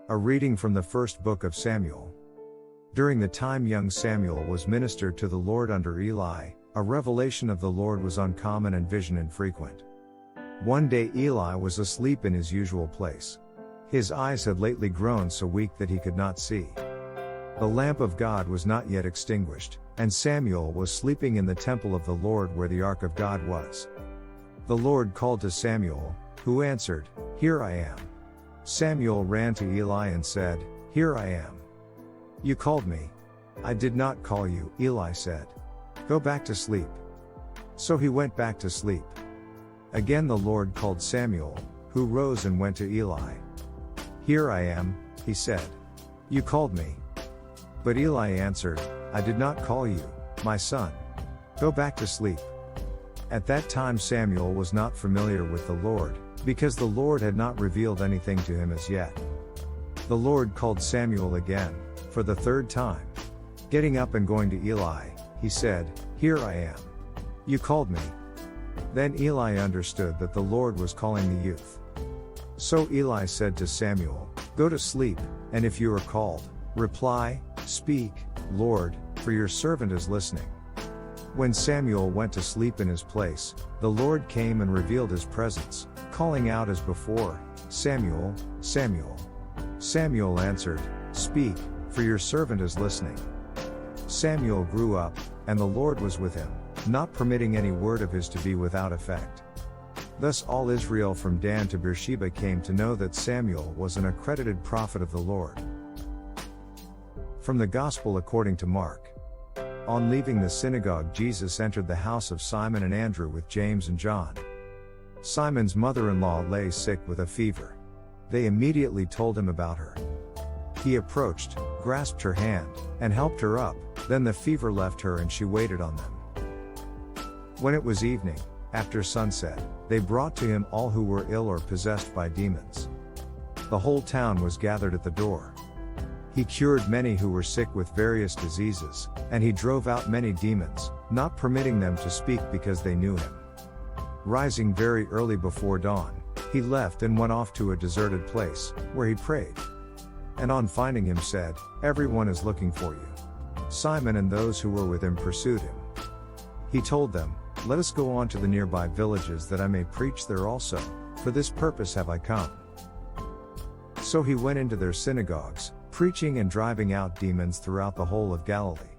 A reading from the first book of Samuel. During the time young Samuel was ministered to the Lord under Eli, a revelation of the Lord was uncommon and vision infrequent. One day Eli was asleep in his usual place. His eyes had lately grown so weak that he could not see. The lamp of God was not yet extinguished, and Samuel was sleeping in the temple of the Lord where the ark of God was. The Lord called to Samuel, who answered, "Here I am." Samuel ran to Eli and said, "Here I am." "You called me." "I did not call you," Eli said. "Go back to sleep." So he went back to sleep. Again the Lord called Samuel, who rose and went to Eli. "Here I am," he said. "You called me." But Eli answered, "I did not call you, my son. Go back to sleep." At that time Samuel was not familiar with the Lord, because the Lord had not revealed anything to him as yet. The Lord called Samuel again, for the third time. Getting up and going to Eli, he said, "Here I am. You called me." Then Eli understood that the Lord was calling the youth. So Eli said to Samuel, "Go to sleep, and if you are called, reply, 'Speak, Lord, for your servant is listening.'" When Samuel went to sleep in his place, the Lord came and revealed his presence, calling out as before, "Samuel, Samuel." Samuel answered, "Speak, for your servant is listening." Samuel grew up, and the Lord was with him, not permitting any word of his to be without effect. Thus all Israel from Dan to Beersheba came to know that Samuel was an accredited prophet of the Lord. From the Gospel according to Mark. On leaving the synagogue, Jesus entered the house of Simon and Andrew with James and John. Simon's mother-in-law lay sick with a fever. They immediately told him about her. He approached, grasped her hand, and helped her up. Then the fever left her and she waited on them. When it was evening, after sunset, they brought to him all who were ill or possessed by demons. The whole town was gathered at the door. He cured many who were sick with various diseases, and he drove out many demons, not permitting them to speak because they knew him. Rising very early before dawn, he left and went off to a deserted place, where he prayed. And on finding him said, "Everyone is looking for you." Simon and those who were with him pursued him. He told them, "Let us go on to the nearby villages that I may preach there also, for this purpose have I come." So he went into their synagogues, preaching and driving out demons throughout the whole of Galilee.